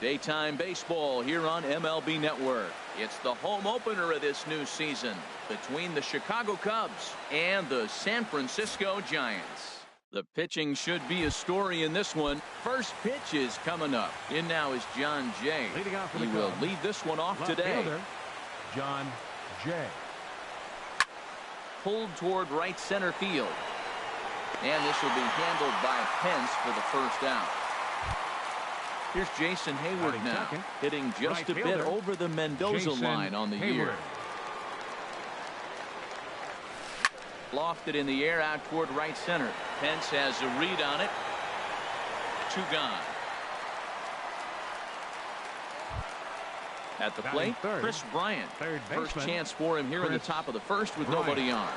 Daytime baseball here on MLB Network. It's the home opener of this new season between the Chicago Cubs and the San Francisco Giants. The pitching should be a story in this one. First pitch is coming up. In now is John Jay. He will lead this one off today. John Jay. Pulled toward right center field. And this will be handled by Pence for the first out. Here's Jason Hayward now, hitting just a bit over the Mendoza line on the year. Lofted in the air out toward right center. Pence has a read on it. 2 gone. At the plate, Chris Bryant. First chance for him here in the top of the first with nobody on.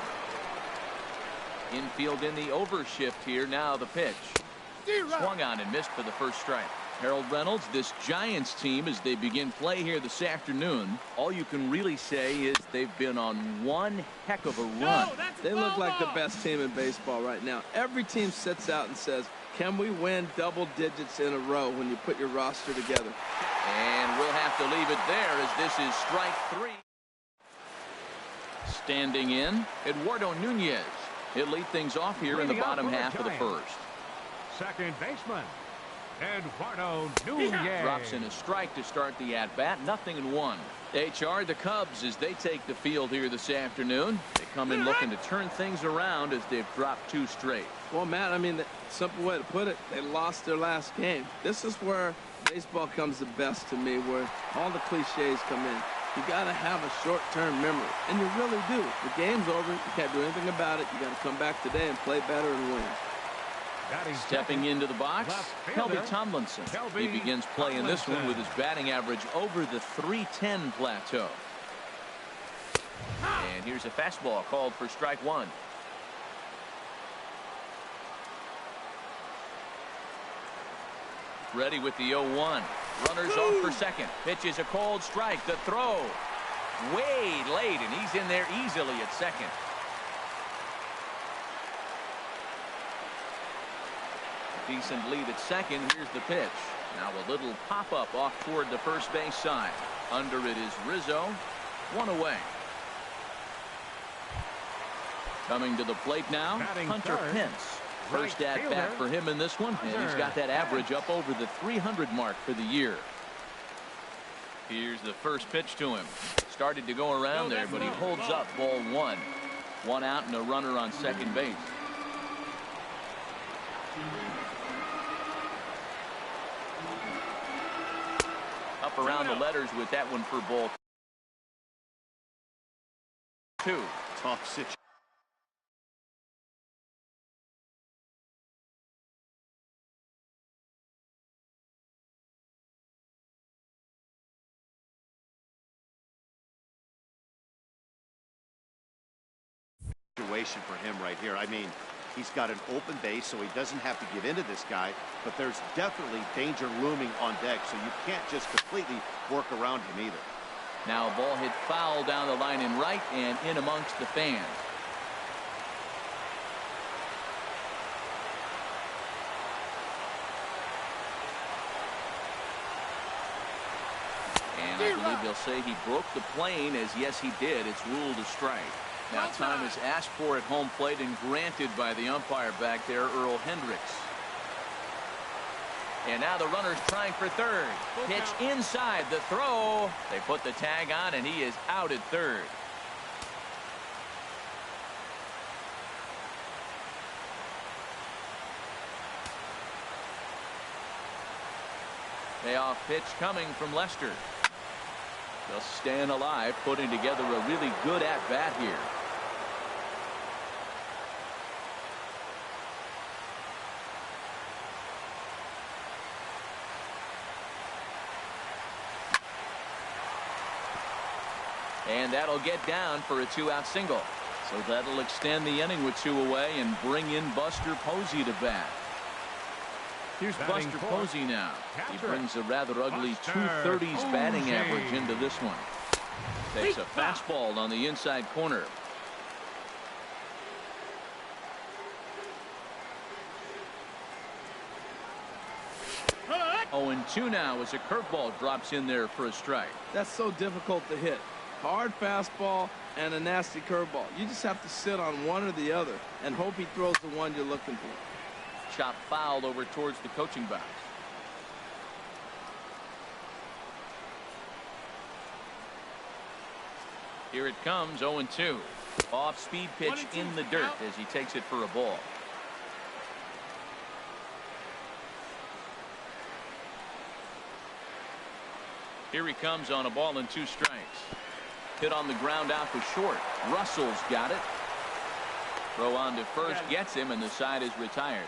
Infield in the overshift here. Now the pitch. Swung on and missed for the first strike. Harold Reynolds, this Giants team, as they begin play here this afternoon, all you can really say is they've been on one heck of a run. They look like the best team in baseball right now. Every team sits out and says, can we win double digits in a row when you put your roster together? And we'll have to leave it there as this is strike 3. Standing in, Eduardo Nunez. He'll lead things off here in the bottom half of the first. Second baseman, Eduardo Nunez. Drops in a strike to start the at-bat. 0-1. They charge the Cubs as they take the field here this afternoon. They come in looking to turn things around as they've dropped 2 straight. Well, Matt, I mean, the simple way to put it, they lost their last game. This is where baseball comes the best to me, where all the cliches come in. You got to have a short-term memory, and you really do. The game's over. You can't do anything about it. You got to come back today and play better and win. Stepping into the box, Kelby Tomlinson. He begins playing this one with his batting average over the .310 plateau. And here's a fastball called for strike 1. Ready with the 0-1. Runners on for second. Pitch is a cold strike. The throw way late, and he's in there easily at second. Decent lead at second. Here's the pitch. Now a little pop-up off toward the first base side. Under it is Rizzo. 1 away. Coming to the plate now, Hunter Pence. First at-bat for him in this one, and he's got that average up over the 300 mark for the year. Here's the first pitch to him. Started to go around there, but he holds up. Ball 1. 1 out and a runner on second base. Up around the letters with that one for ball 2. Tough situation. For him right here. I mean, he's got an open base, so he doesn't have to give in to this guy, but there's definitely danger looming on deck, so you can't just completely work around him either. Now a ball hit foul down the line in right and in amongst the fans. And I believe they'll say he broke the plane, as yes he did. It's ruled a strike. Now time is asked for at home plate and granted by the umpire back there, Earl Hendricks. And now the runner's trying for third. Pitch inside, the throw. They put the tag on and he is out at third. Payoff pitch coming from Lester. Just staying alive, putting together a really good at-bat here. And that'll get down for a 2-out single. So that'll extend the inning with 2 away and bring in Buster Posey to bat. Here's Buster Posey now. He brings a rather ugly 230s batting average into this one. Takes a fastball on the inside corner. 0-2 now as a curveball drops in there for a strike. That's so difficult to hit. Hard fastball and a nasty curveball. You just have to sit on one or the other and hope he throws the one you're looking for. Chop fouled over towards the coaching box. Here it comes, 0-2. Off-speed pitch in the dirt as he takes it for a ball. Here he comes on a ball and 2 strikes. Hit on the ground out for short. Russell's got it. Throw on to first gets him, and the side is retired.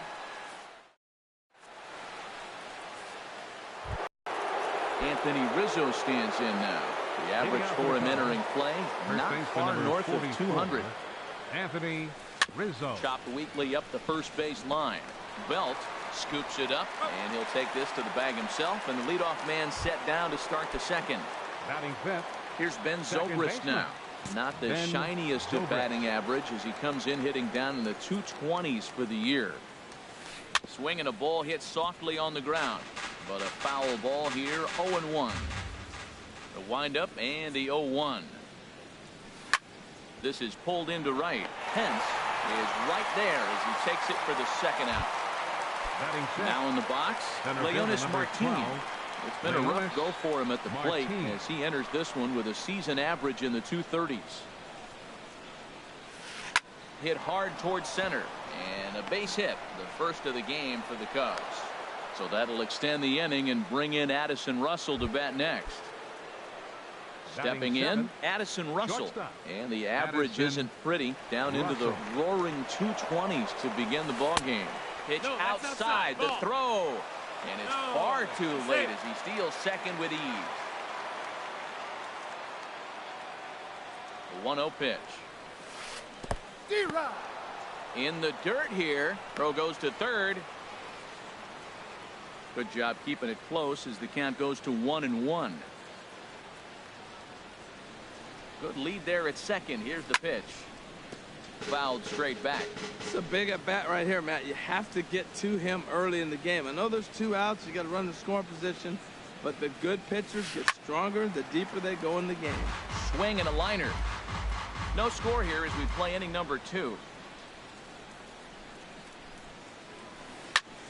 Anthony Rizzo stands in now. The average for him entering play, not far north of 200. Anthony Rizzo. Chopped weakly up the first base line. Belt scoops it up, and he'll take this to the bag himself, and the leadoff man set down to start the second. Batting fifth. Here's Ben Zobrist now. Not the shiniest of batting average as he comes in hitting down in the 220s for the year. Swinging a ball hit softly on the ground, but a foul ball here. 0-1. The windup and the 0-1. This is pulled into right. Pence is right there as he takes it for the second out. Now in the box, Leonis Martinez. It's been a rough go for him at the plate as he enters this one with a season average in the 230s. Hit hard towards center, and a base hit, the first of the game for the Cubs. So that'll extend the inning and bring in Addison Russell to bat next. Stepping in, Addison Russell, and the average isn't pretty, down into the roaring 220s to begin the ball game. Pitch outside, the throw, and it's far too late as he steals second with ease. The 1-0 pitch. In the dirt here. Throw goes to third. Good job keeping it close as the count goes to 1-1. Good lead there at second. Here's the pitch. Fouled straight back. It's a big at bat right here, Matt. You have to get to him early in the game. I know there's 2 outs. You got to run the scoring position, but the good pitchers get stronger the deeper they go in the game. Swing and a liner. No score here as we play inning number 2.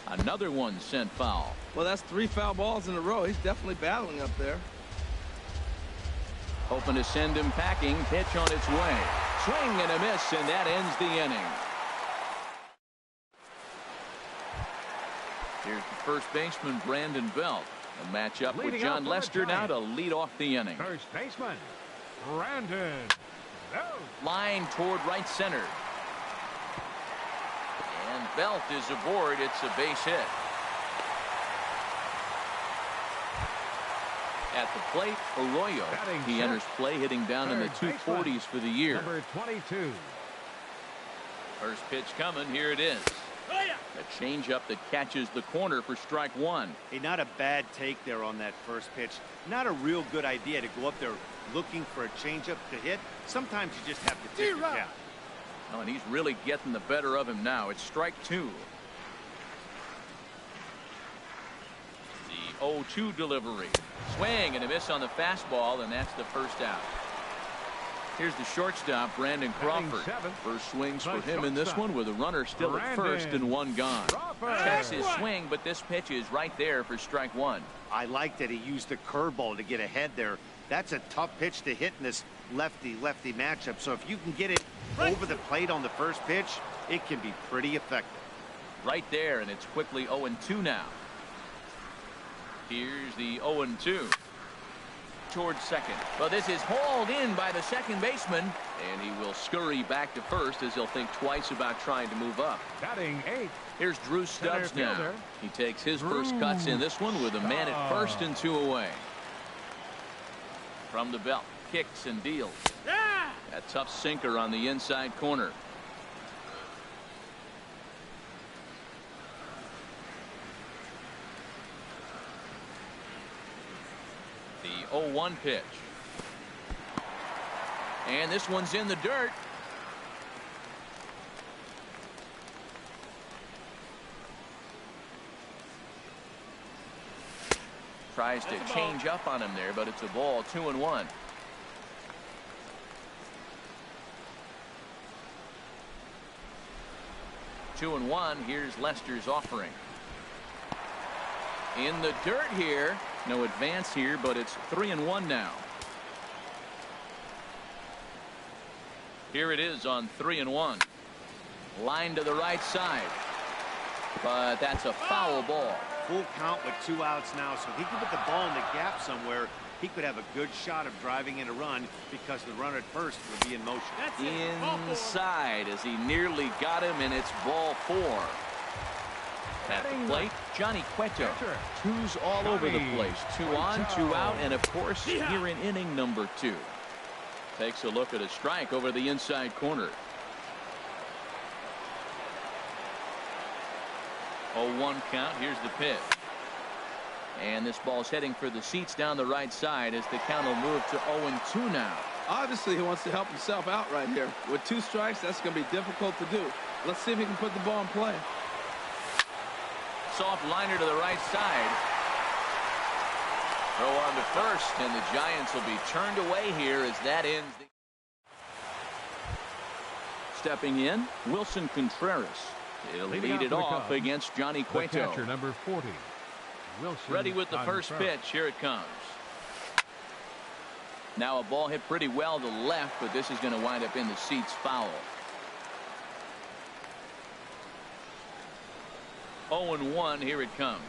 Another one sent foul. Well, that's 3 foul balls in a row. He's definitely battling up there. Hoping to send him packing. Pitch on its way. Swing and a miss, and that ends the inning. Here's the first baseman, Brandon Belt. A matchup with John Lester now to lead off the inning. First baseman, Brandon Belt. Line toward right center. And Belt is aboard. It's a base hit. At the plate, Arroyo. He enters play hitting down in the 240s for the year. Number 22. First pitch coming. Here it is. A changeup that catches the corner for strike 1. Hey, not a bad take there on that first pitch. Not a real good idea to go up there looking for a changeup to hit. Sometimes you just have to take your count. Oh, and he's really getting the better of him now. It's strike 2. The 0-2 delivery. Swing and a miss on the fastball, and that's the first out. Here's the shortstop, Brandon Crawford. First swings for him in this one with a runner still at first and 1 gone. Checks his swing, but this pitch is right there for strike 1. I like that he used the curveball to get ahead there. That's a tough pitch to hit in this lefty-lefty matchup. So if you can get it over the plate on the first pitch, it can be pretty effective. Right there, and it's quickly 0-2 now. Here's the 0-2. Towards second. Well, this is hauled in by the second baseman, and he will scurry back to first as he'll think twice about trying to move up. Batting 8. Here's Drew Stubbs now. He takes his first cuts in this one with a man at first and 2 away. From the belt, kicks and deals. A tough sinker on the inside corner. The 0-1 pitch. And this one's in the dirt. Tries to change up on him there, but it's a ball. 2-1. Here's Lester's offering. In the dirt here. No advance here, but it's 3-1 now. Here it is on 3-1. Line to the right side. But that's a foul ball. Full count with 2 outs now, so he can put the ball in the gap somewhere. He could have a good shot of driving in a run because the runner at first will be in motion. Inside as he nearly got him, and it's ball 4. At the plate, Johnny Cueto. 2s all over the place. 2 on, 2 out, and of course, here in inning number 2. Takes a look at a strike over the inside corner. 0-1 count. Here's the pitch. And this ball's heading for the seats down the right side as the count will move to 0-2 now. Obviously, he wants to help himself out right here. With 2 strikes, that's going to be difficult to do. Let's see if he can put the ball in play. Soft liner to the right side. Throw on to first, and the Giants will be turned away here as that ends. Stepping in, Wilson Contreras. He'll lead it off against Johnny Cueto. Catcher number 40. Wilson Ready with the first pitch. Here it comes. Now a ball hit pretty well to left, but this is going to wind up in the seats foul. 0-1. Here it comes.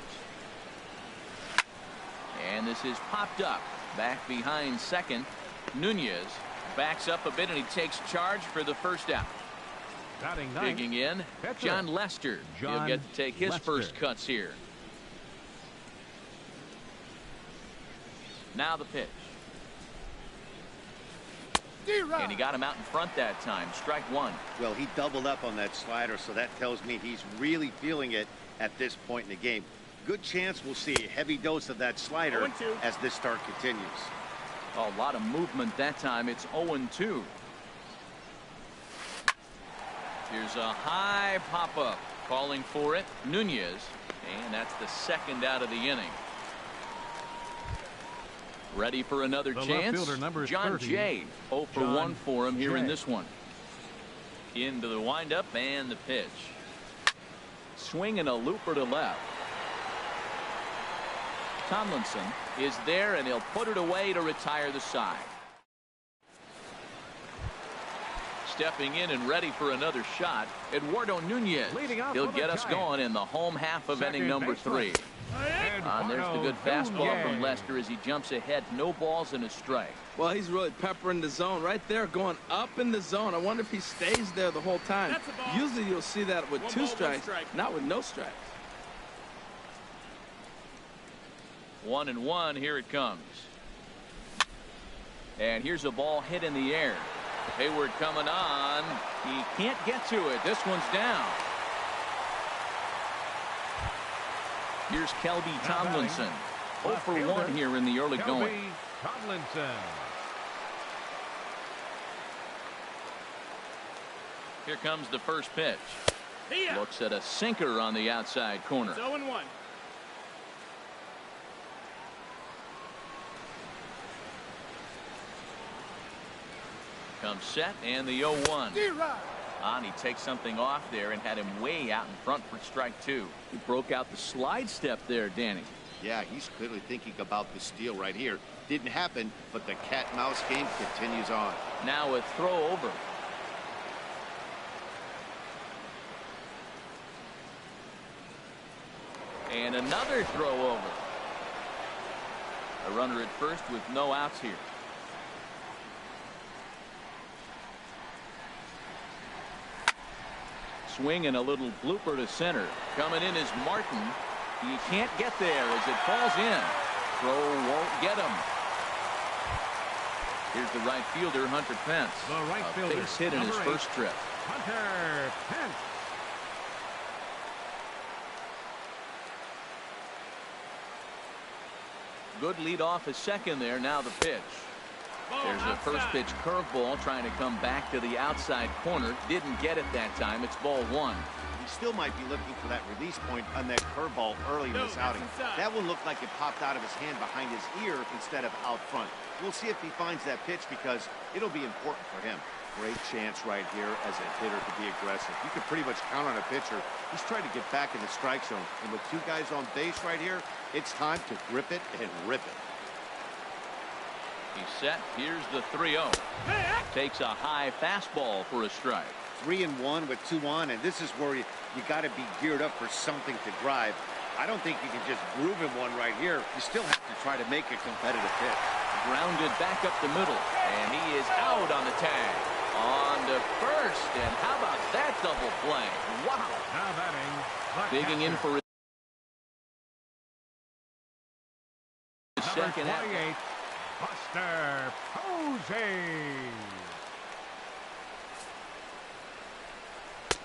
And this is popped up. Back behind second. Nunez backs up a bit, and he takes charge for the first out. Digging in, John Lester. He'll get to take his first cuts here. Now the pitch. And he got him out in front that time. Strike 1. Well, he doubled up on that slider, so that tells me he's really feeling it at this point in the game. Good chance we'll see a heavy dose of that slider as this start continues. A lot of movement that time. It's 0-2. Here's a high pop-up. Calling for it, Nunez. And that's the second out of the inning. Ready for another chance. John Jay. 0 for 1 for him here in this one. Into the windup and the pitch. Swinging a looper to left. Tomlinson is there, and he'll put it away to retire the side. Stepping in and ready for another shot, Eduardo Nunez. He'll get us going in the home half of inning number 3. And there's the good fastball from Lester as he jumps ahead. No balls and a strike. Well, he's really peppering the zone right there, going up in the zone. I wonder if he stays there the whole time. Usually you'll see that with 2 strikes, not with no strikes. 1-1. Here it comes. And here's a ball hit in the air. Hayward coming on. He can't get to it. This one's down. Here's Kelby Tomlinson. 0 for 1 here in the early going. Tomlinson. Here comes the first pitch. Looks at a sinker on the outside corner. 0-1. Comes set, and the 0-1. And he takes something off there and had him way out in front for strike 2. He broke out the slide step there, Danny. Yeah, he's clearly thinking about the steal right here. Didn't happen, but the cat-mouse game continues on. Now a throw over. And another throw over. A runner at first with no outs here. Swing and a little blooper to center. Coming in is Martin. He can't get there as it falls in. Throw won't get him. Here's the right fielder, Hunter Pence. The right fielder, base hit in his first trip. Hunter Pence. Good lead off a second there. Now the pitch. There's a first pitch curveball trying to come back to the outside corner. Didn't get it that time. It's ball 1. he still might be looking for that release point on that curveball early in this outing. That one looked like it popped out of his hand behind his ear instead of out front. We'll see if he finds that pitch because it'll be important for him. Great chance right here as a hitter to be aggressive. You can pretty much count on a pitcher. He's trying to get back in the strike zone. And with two guys on base right here, it's time to grip it and rip it. He's set. Here's the 3-0. Takes a high fastball for a strike. 3-1 with 2 on, and this is where you got to be geared up for something to drive. I don't think you can just groove him one right here. You still have to try to make a competitive pitch. Grounded back up the middle, and he is out on the tag. On to first, and how about that double play? Wow. Now batting. Digging in for his Number second 28, Buster Posey.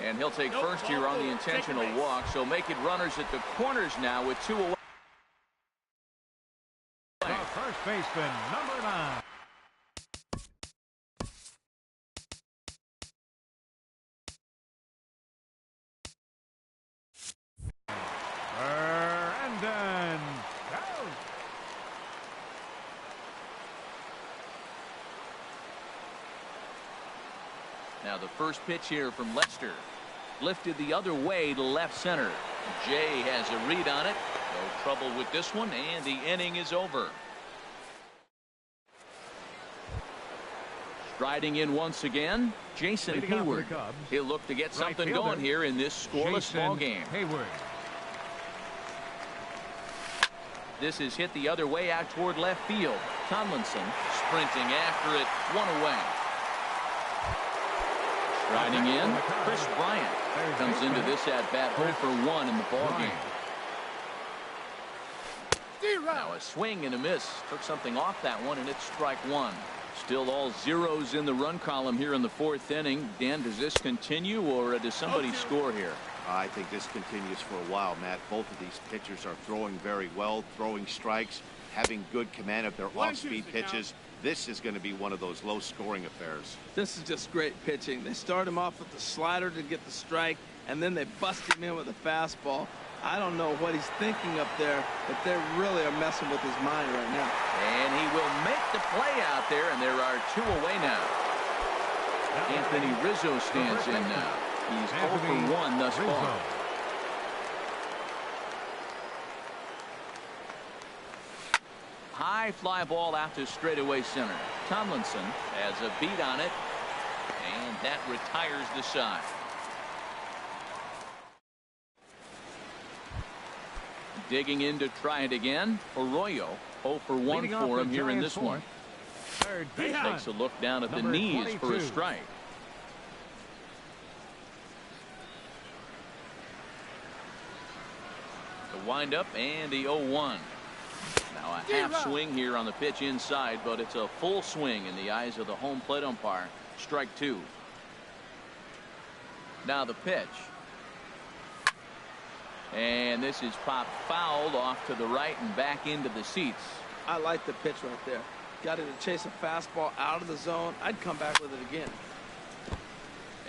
And he'll take first here on the intentional walk, so making runners at the corners now with 2 away. The first baseman, number 9. Brandon Belt. Now the first pitch here from Lester. Lifted the other way to left center. Jay has a read on it. No trouble with this one, and the inning is over. Striding in once again, Jason Leading off for Hayward. the Cubs, He'll look to get right something fielder, going here in this scoreless Jason ball game. Hayward. This is hit the other way out toward left field. Tomlinson sprinting after it, 1 away. Striding in, Chris Bryant comes into this at bat 0 for 1 in the ball game. Now a swing and a miss. Took something off that one, and it's strike 1. Still all zeros in the run column here in the 4th inning. Dan, does this continue, or does somebody score here? I think this continues for a while, Matt. Both of these pitchers are throwing very well, throwing strikes, having good command of their off-speed pitches. This is going to be one of those low-scoring affairs. This is just great pitching. They start him off with the slider to get the strike, and then they bust him in with a fastball. I don't know what he's thinking up there, but they really are messing with his mind right now. And he will make the play out there, and there are 2 away now. Anthony Rizzo stands in now. He's 0 for 1 thus far. High fly ball out to straightaway center. Tomlinson has a beat on it, and that retires the side. Digging in to try it again. Arroyo 0 for 1 for him here in this one. Third baseman. Takes a look down at the Number knees 22. for a strike. The windup and the 0-1. Now a half swing here on the pitch inside, but it's a full swing in the eyes of the home plate umpire. Strike 2. Now the pitch. And this is popped fouled off to the right and back into the seats. I like the pitch right there. Got it to chase a fastball out of the zone. I'd come back with it again.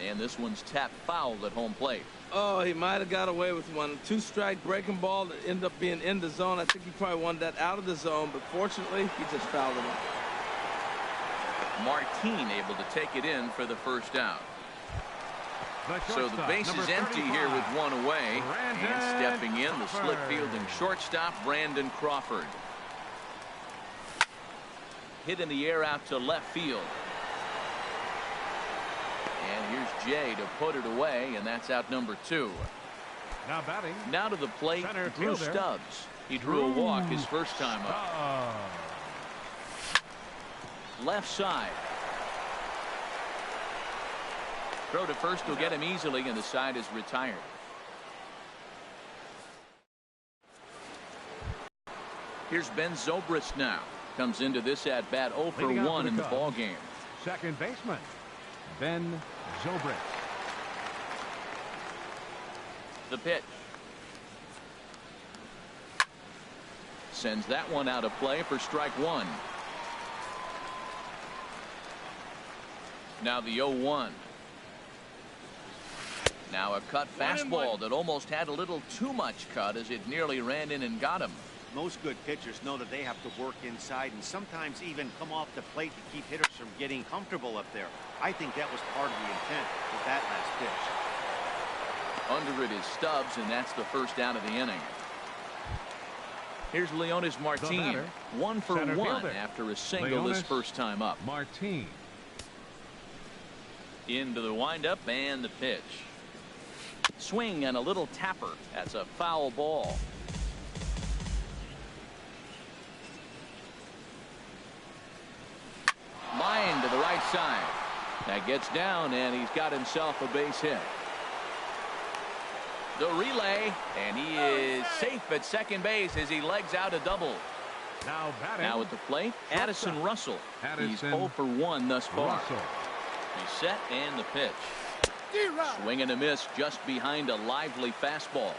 And this one's tapped foul at home plate. Oh, he might have got away with one. 2-strike breaking ball that ended up being in the zone. I think he probably wanted that out of the zone, but fortunately, he just fouled it off. Martin able to take it in for the first out. So the base is empty here with 1 away. And stepping in, the slick fielding shortstop, Brandon Crawford. Hit in the air out to left field. And here's Jay to put it away, and that's out number 2. Now batting. Now to the plate, Center Drew fielder. Stubbs. He drew a walk his first time up. Left side. Throw to first will get him easily, and the side is retired. Here's Ben Zobrist now. Comes into this at bat 0 for 1 in the ball game. Second baseman, Ben Zobrist. The pitch. Sends that one out of play for strike 1. Now the 0-1. Now a cut fastball that almost had a little too much cut as it nearly ran in and got him. Most good pitchers know that they have to work inside and sometimes even come off the plate to keep hitters from getting comfortable up there. I think that was part of the intent with that last pitch. Under it is Stubbs, and that's the first out of the inning. Here's Leonis Martin, 1 for 1 after a single his first time up. Martin. Into the windup and the pitch. Swing and a little tapper. That's a foul ball. Line to the right side. That gets down, and he's got himself a base hit. The relay, and he is safe at second base as he legs out a double. Now batting. Now at the plate, Addison Russell. He's 0 for 1 thus far. He's set and the pitch. Swing and a miss just behind a lively fastball.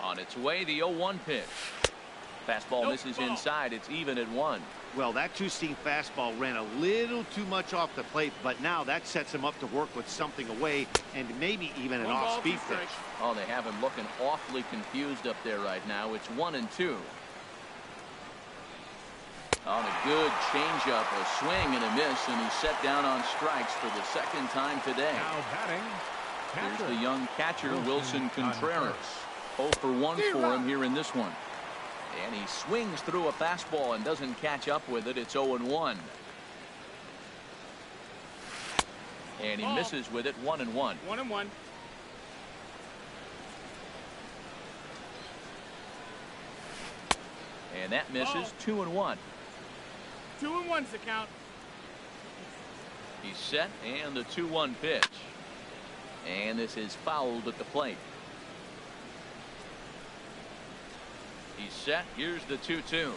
On its way, the 0-1 pitch. Fastball misses inside. It's even at 1. Well, that two-seam fastball ran a little too much off the plate, but now that sets him up to work with something away and maybe even an off-speed pitch. Oh, they have him looking awfully confused up there right now. It's 1-2. On a good changeup, a swing and a miss, and he's set down on strikes for the second time today. Now batting. Here's the young catcher, Wilson Contreras. 0 for 1 for him here in this one. And he swings through a fastball and doesn't catch up with it. It's 0-1. And he misses with it. 1-1. 1-1. And that misses. 2-1. 2-1's the count. He's set and the 2-1 pitch. And this is fouled at the plate. He's set. Here's the 2-2. He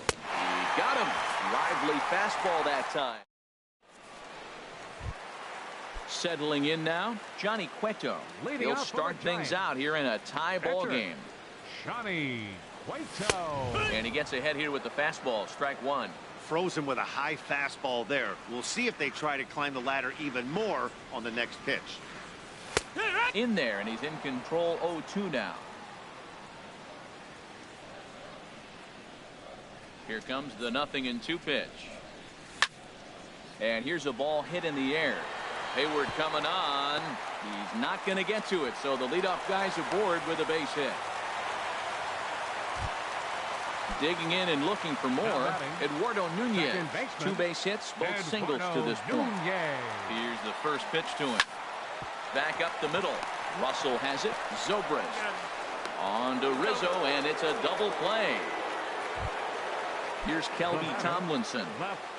got him. Lively fastball that time. Settling in now, Johnny Cueto. He'll start things out here in a tie ball game. Johnny Cueto. And he gets ahead here with the fastball. Strike 1. Froze him with a high fastball there. We'll see if they try to climb the ladder even more on the next pitch. In there, and he's in control. 0-2 now. Here comes the 0-2 pitch. And here's a ball hit in the air. Hayward coming on. He's not going to get to it, so the leadoff guy's aboard with a base hit. Digging in and looking for more, Eduardo Nunez. 2 base hits, both singles to this point. Here's the first pitch to him. Back up the middle. Russell has it. Zobrist. On to Rizzo, and it's a double play. Here's Kelby Tomlinson.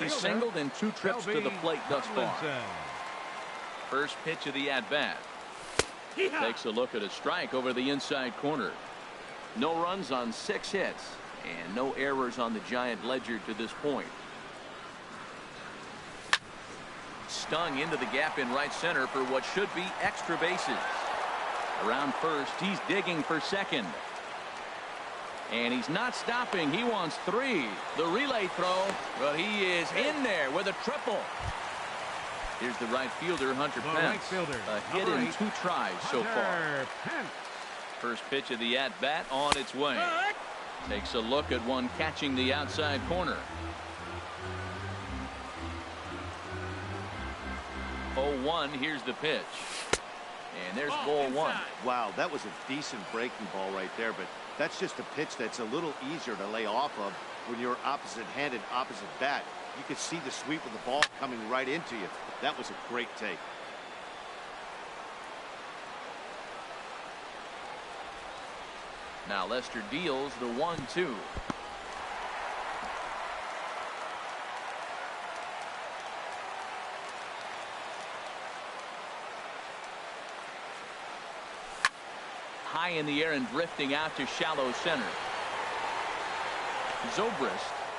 He's singled in 2 trips to the plate thus far. First pitch of the at-bat. Takes a look at a strike over the inside corner. No runs on 6 hits. And no errors on the Giant ledger to this point. Stung into the gap in right center for what should be extra bases. Around first, he's digging for second. And he's not stopping. He wants 3. The relay throw, but he is in there with a triple. Here's the right fielder, Hunter Pence. A hit in 2 tries so far. First pitch of the at-bat on its way. Takes a look at one catching the outside corner. 0-1. Here's the pitch. And there's ball 1. Wow, that was a decent breaking ball right there, but that's just a pitch that's a little easier to lay off of when you're opposite-handed, opposite bat. You could see the sweep of the ball coming right into you. That was a great take. Now Lester deals the 1-2. High in the air and drifting out to shallow center. Zobrist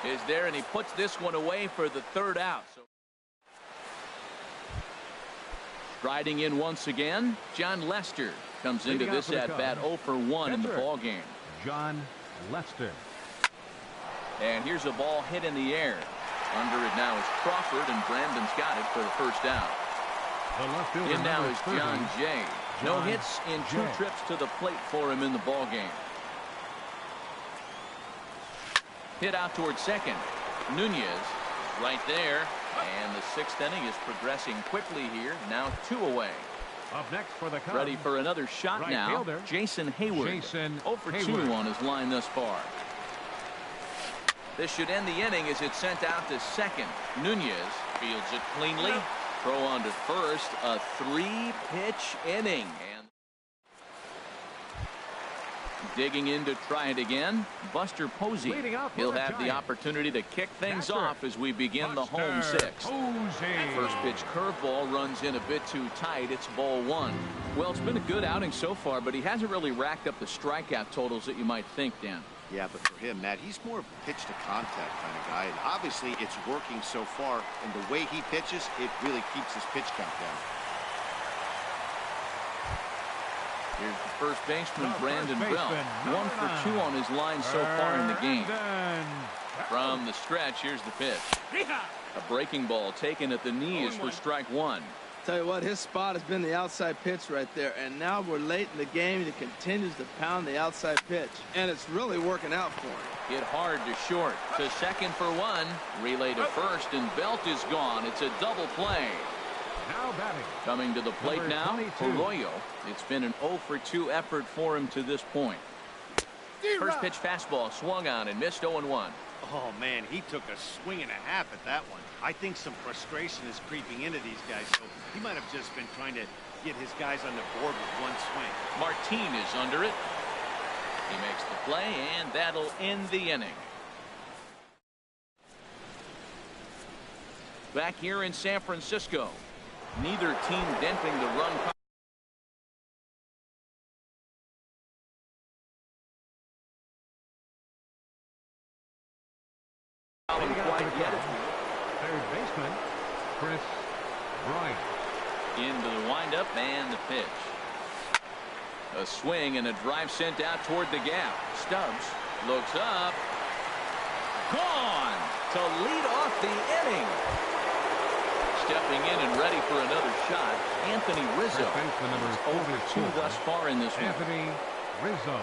is there, and he puts this one away for the 3rd out. So striding in once again, John Lester comes into this at-bat 0 for 1 in the ball game. John Lester. And here's a ball hit in the air. Under it now is Crawford, and Brandon's got it for the 1st out. The left fielder, In now number is 30, John Jay. No John hits in 2 Jay. trips to the plate for him in the ball game. Hit out towards second. Nunez right there. And the 6th inning is progressing quickly here. Now 2 away. Up next for the Cubs. Ready for another shot Right now. fielder, Jason Hayward. Jason 0 for 2 Hayward. on his line thus far. This should end the inning as it's sent out to second. Nunez fields it cleanly. Throw on to first. A 3-pitch inning. And digging in to try it again, Buster Posey. Leading off for He'll the have the Giants. opportunity to kick things Catcher, off as we begin the home Buster 6th. Posey. First pitch curveball runs in a bit too tight. It's ball 1. Well, it's been a good outing so far, but he hasn't really racked up the strikeout totals that you might think, Dan. Yeah, but for him, Matt, he's more of a pitch to contact kind of guy. And obviously, it's working so far. And the way he pitches, it really keeps his pitch count down. Here's the first baseman, The Brandon first Bell. baseman, 1 for 2 9. on his line so far in the game. Brandon. From the stretch, here's the pitch. Yeehaw! A breaking ball taken at the knees for strike 1. Tell you what, his spot has been the outside pitch right there, and now we're late in the game. He continues to pound the outside pitch, and it's really working out for him. Hit hard to short. To second for 1. Relay to first, and Belt is gone. It's a double play. Now batting. Coming to the plate Number now, 22. Arroyo. It's been an 0 for 2 effort for him to this point. First pitch fastball swung on and missed 0-1. Oh, man, he took a swing and a half at that one. I think some frustration is creeping into these guys, so he might have just been trying to get his guys on the board with one swing. Martin is under it. He makes the play, and that'll end the inning. Back here in San Francisco, neither team denting the run. Third baseman, Chris Bryant. Into the windup and the pitch. A swing and a drive sent out toward the gap. Stubbs looks up. Gone to lead off the inning. Stepping in and ready for another shot, Anthony Rizzo. Third baseman, number 0 for 2 thus far in this one. Anthony Rizzo.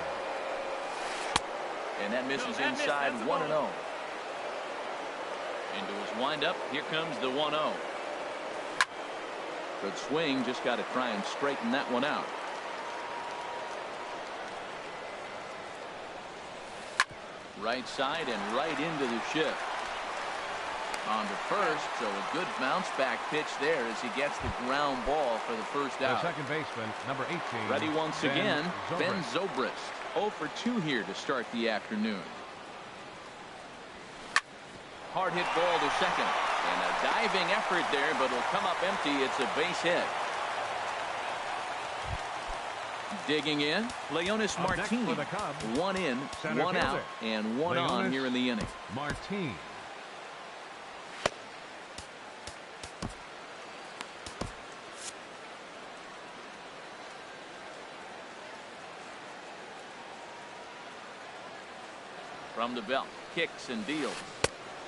And that misses No, that missed. inside That's a 1-0. ball. Into his windup. Here comes the 1-0. Good swing. Just got to try and straighten that one out. Right side and right into the shift. On to first, so a good bounce back pitch there as he gets the ground ball for the first The out. second baseman, number 18. Ready once Ben again, Ben Zobrist. Zobrist. 0 for 2 here to start the afternoon. Hard hit ball to second. And a diving effort there, but it'll come up empty. It's a base hit. Digging in, Leonis Up next Martin. for the Cubs, 1 in, center 1 out, fielder, and 1 on Leonis here in the inning. Martin. From the belt, kicks and deals.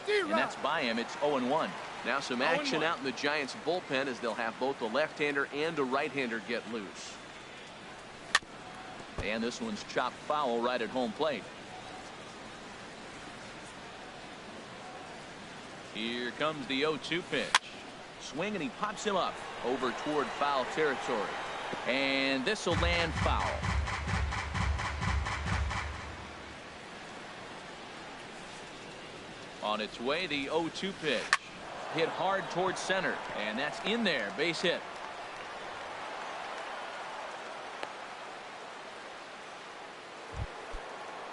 And that's by him. It's 0-1. Now some action 0-1. out in the Giants bullpen as they'll have both a left-hander and a right-hander get loose. And this one's chopped foul right at home plate. Here comes the 0-2 pitch. Swing and he pops him up over toward foul territory. And this will land foul. On its way, the 0-2 pitch. Hit hard towards center, and that's in there. Base hit.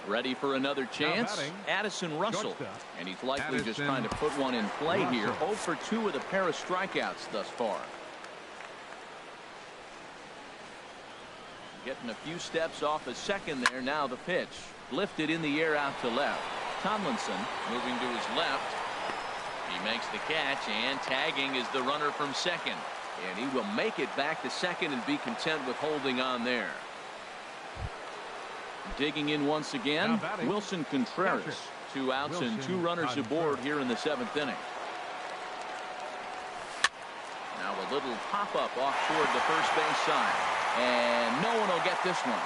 Ready for another chance. batting, Addison Russell. shortstop. And he's likely just Addison trying to put one in play here. Russell. 0 for 2 with a pair of strikeouts thus far. Getting a few steps off a second there. Now the pitch. Lifted in the air out to left. Tomlinson moving to his left. He makes the catch, and tagging is the runner from second. And he will make it back to second and be content with holding on there. Digging in once again, Now batting, Wilson Contreras. catcher. 2 outs and 2 Wilson runners Contreras. aboard here in the 7th inning. Now a little pop-up off toward the first base side. And no one will get this one.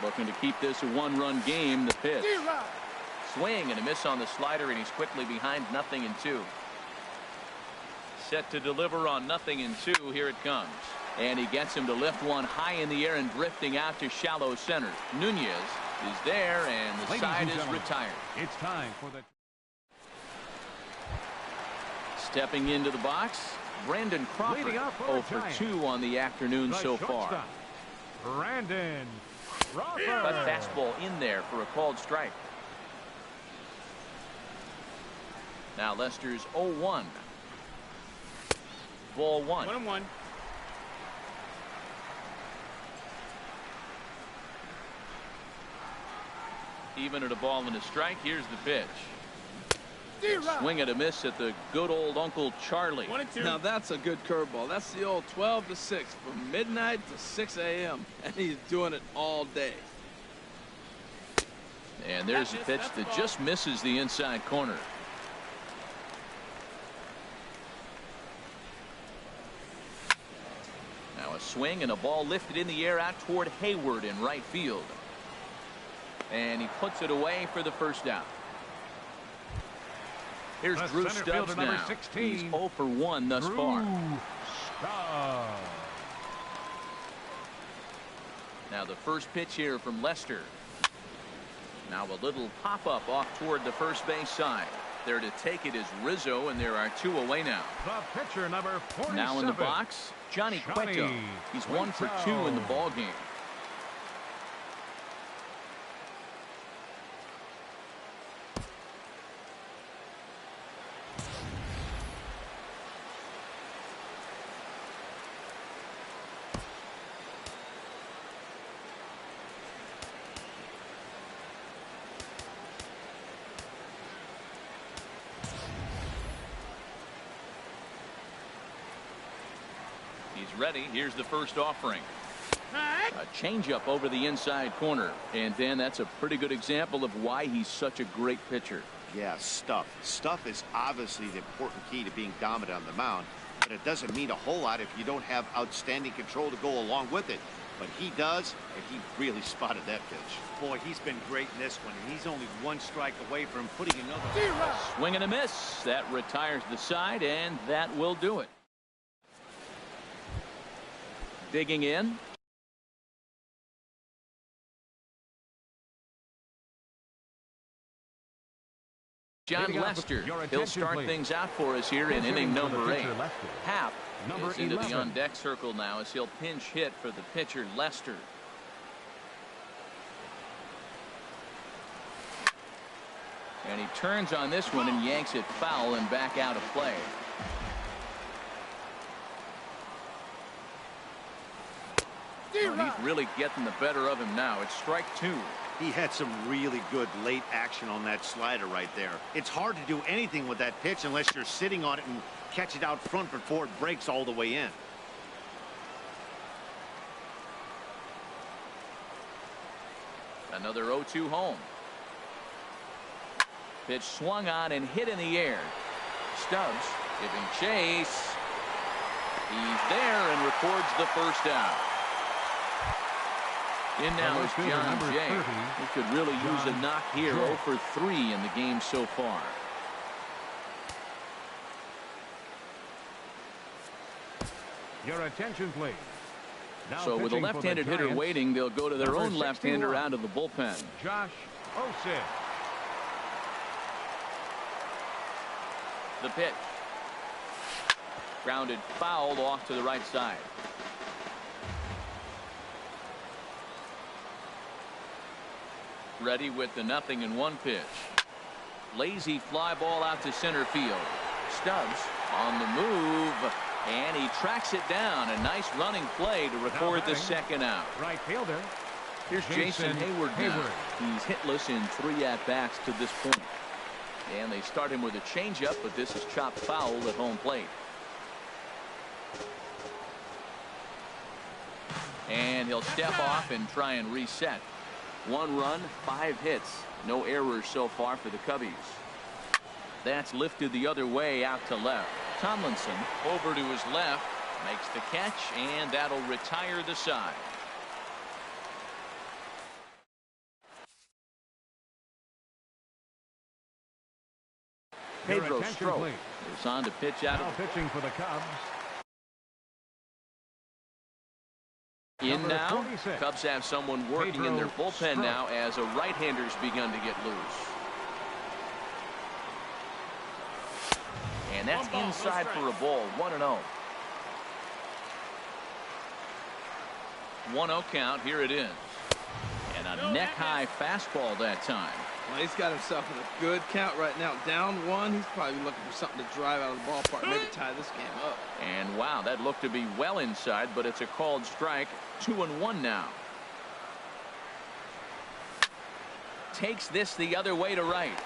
Looking to keep this a one-run game. The pitch. Swing and a miss on the slider, and he's quickly behind 0-2. Set to deliver on 0-2. Here it comes. And he gets him to lift one high in the air and drifting out to shallow center. Nunez is there, and the side is retired. It's time for the... Stepping into the box, Brandon Crawford. 0 for 2 on the afternoon so far. Brandon Crawford. A fastball in there for a called strike. Now Lester's 0-1. Ball 1. 1-1. Even at a ball and a strike. Here's the pitch. Swing and a miss at the good old Uncle Charlie. 1-2. Now that's a good curveball. That's the old 12 to 6 from midnight to 6 a.m. and he's doing it all day. And there's a pitch that just misses the inside corner. Now a swing and a ball lifted in the air out toward Hayward in right field. And he puts it away for the first out. Here's The Drew center Stubbs fielder, number now. 16. He's 0 for 1 thus far. Stubbs. Now the first pitch here from Lester. Now a little pop-up off toward the first base side. There to take it is Rizzo, and there are 2 away now. The pitcher, number 47. Now in the box, Johnny Cueto. He's 1 for 2 in the ball game. He's ready. Here's the first offering. A changeup over the inside corner. And Dan, that's a pretty good example of why he's such a great pitcher. Yeah, stuff. Stuff is obviously the important key to being dominant on the mound, but it doesn't mean a whole lot if you don't have outstanding control to go along with it. But he does, and he really spotted that pitch. Boy, he's been great in this one, and he's only 1 strike away from putting another. Swing and a miss. That retires the side, and that will do it. Digging in. John Lester. He'll start things out for us here in inning number 8. Happ is into the on-deck circle now as he'll pinch hit for the pitcher Lester. And he turns on this one and yanks it foul and back out of play. Well, he's really getting the better of him now. It's strike 2. He had some really good late action on that slider right there. It's hard to do anything with that pitch unless you're sitting on it and catch it out front before it breaks all the way in. Another 0-2 home. Pitch swung on and hit in the air. Stubbs giving chase. He's there and records the first out. In now is John Jay. He could really use a knock here. 0 for 3 in the game so far. Your attention, please. Now So with a left-handed hitter waiting, they'll go to their own left-hander out of the bullpen. Josh Osich. The pitch. Grounded foul off to the right side. Ready with the 0-1 pitch. Lazy fly ball out to center field. Stubbs on the move, and he tracks it down. A nice running play to record the second out. Right fielder. Here's Jason Hayward now. He's hitless in 3 at-bats to this point. And they start him with a changeup, but this is chopped foul at home plate. And he'll step off and try and reset. 1 run, 5 hits. No errors so far for the Cubbies. That's lifted the other way out to left. Tomlinson over to his left, makes the catch, and that'll retire the side. Pedro Strop is on to pitch out. Now pitching for the Cubs. In now, 46. Cubs have someone working in their bullpen now as a right-hander's begun to get loose. And that's inside for a ball, 1-0. 1-0 count, here it is. And a neck-high fastball that time. Well, he's got himself in a good count right now. Down one, he's probably looking for something to drive out of the ballpark, maybe tie this game up. And wow, that looked to be well inside, but it's a called strike. 2-1 now. Takes this the other way to right.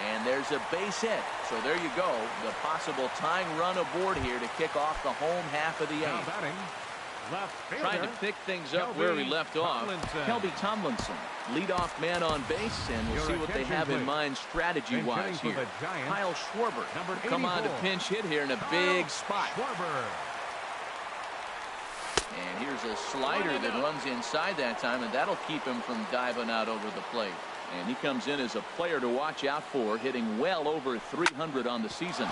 And there's a base hit. So there you go. The possible tying run aboard here to kick off the home half of the Now eighth. batting, left fielder. Trying to pick things up where we left off. Kelby Tomlinson, leadoff man on base, and we'll see what they have in mind strategy-wise here. Kyle Schwarber come on to pinch hit here in a big spot. And here's a slider that runs inside that time, and that'll keep him from diving out over the plate. And he comes in as a player to watch out for, hitting well over 300 on the season.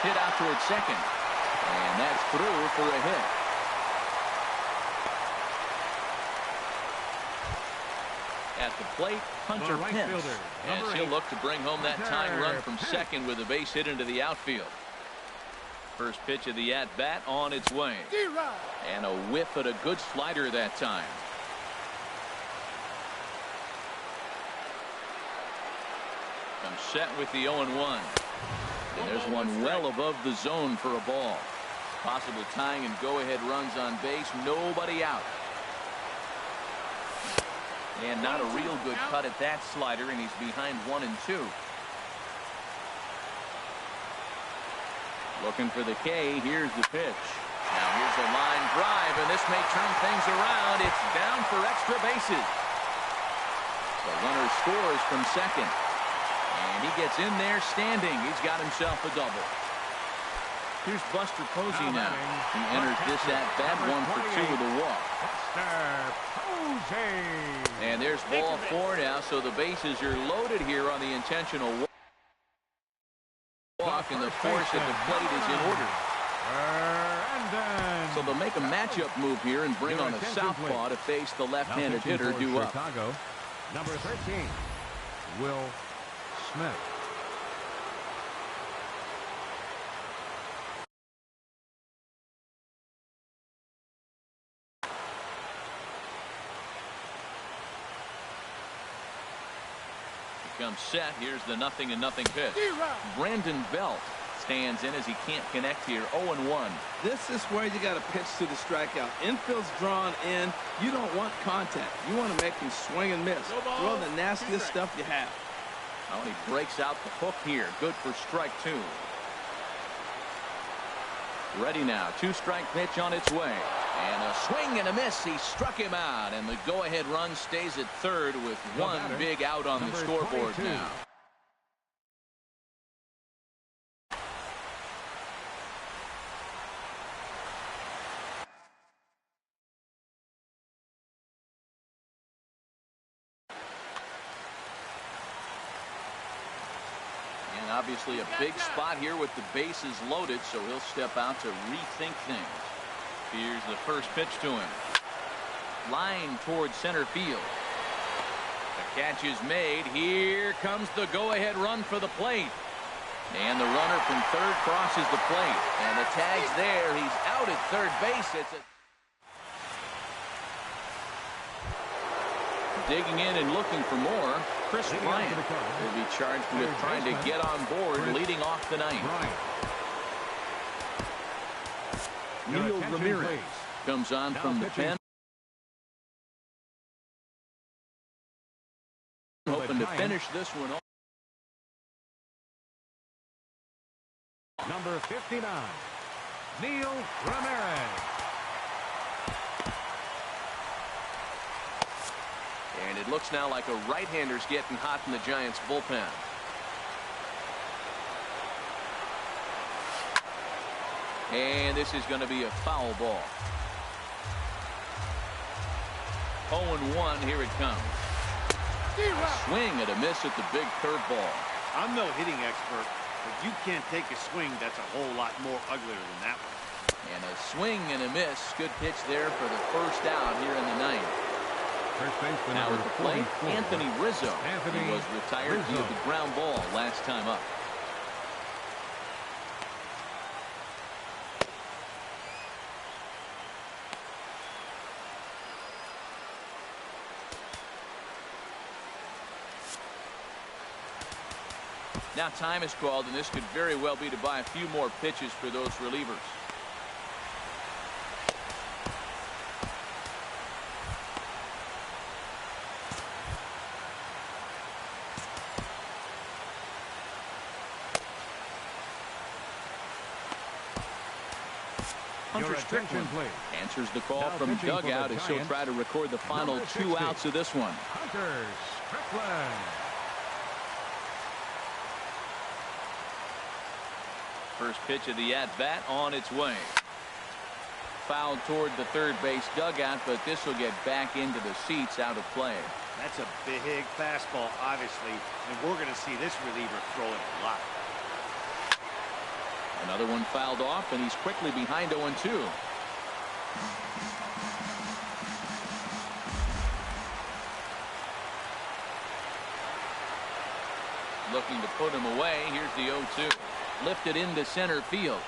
Hit out towards second, and that's through for a hit. At the plate, Hunter Pence, as he'll look to bring home that tying run from second with a base hit into the outfield. First pitch of the at-bat on its way. And a whiff at a good slider that time. Comes set with the 0-1. And there's one well above the zone for a ball. Possible tying and go-ahead runs on base. Nobody out. And not a real good cut at that slider, and he's behind 1 and 2. Looking for the K. Here's the pitch. Now here's a line drive, and this may turn things around. It's down for extra bases. The runner scores from second. And he gets in there standing. He's got himself a double. Here's Buster Posey now. He enters this at bat, 1 for 2 with a walk. And there's ball 4 now, so the bases are loaded here on the intentional walk, and the force at the plate is in order. So they'll make a matchup move here and bring on a southpaw to face the left-handed hitter due up. Number 13, Will Smith. Comes set. Here's the 0-0 pitch. Brandon Belt stands in as he can't connect here. 0-1. This is where you got to pitch to the strikeout. Infield's drawn in. You don't want contact. You want to make him swing and miss. Throw the nastiest stuff you have. Oh, he breaks out the hook here. Good for strike 2. Ready now. 2-strike pitch on its way. And a swing and a miss. He struck him out, and the go-ahead run stays at third with one big out on the scoreboard now. And obviously a big spot here with the bases loaded, so he'll step out to rethink things. Here's the first pitch to him. Line towards center field. The catch is made. Here comes the go-ahead run for the plate. And the runner from third crosses the plate. And the tag's there. He's out at third base. It's digging in and looking for more. Chris Bryant will be charged with trying to get on board, leading off the ninth. Neil Ramirez comes on from the pen. Hoping to finish this one off. Number 59, Neil Ramirez. And it looks now like a right-hander's getting hot in the Giants bullpen. And this is going to be a foul ball. 0-1, here it comes. A swing and a miss at the big curveball. I'm no hitting expert, but you can't take a swing that's a whole lot more uglier than that one. And a swing and a miss. Good pitch there for the first out here in the ninth. First baseman Now number at the plate, 44. Anthony Rizzo. Anthony He was retired via Rizzo. the ground ball last time up. Now time is called, and this could very well be to buy a few more pitches for those relievers. Hunter Strickland answers the call Now from pitching for the dugout as he'll Giants, try to record the final number 2 60. outs of this one. Hunter Strickland. First pitch of the at-bat on its way. Fouled toward the third base dugout, but this will get back into the seats, out of play. That's a big fastball, obviously, and we're going to see this reliever throw it a lot. Another one fouled off, and he's quickly behind 0-2. Looking to put him away. Here's the 0-2. Lifted into center field.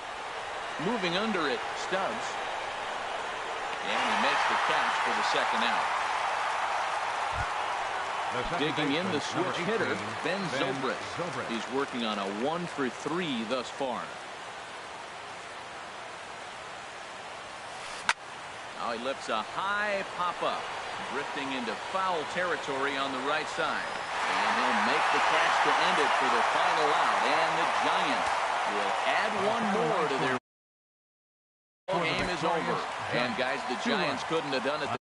Moving under it, Stubbs. And he makes the catch for the second out. Digging in, the switch hitter, Ben Zobrist. He's working on a 1-for-3 thus far. Now he lifts a high pop-up, drifting into foul territory on the right side. And he'll make the catch to end it for the final out. And the Giants will add one more to their game is over. And guys, the Giants couldn't have done it.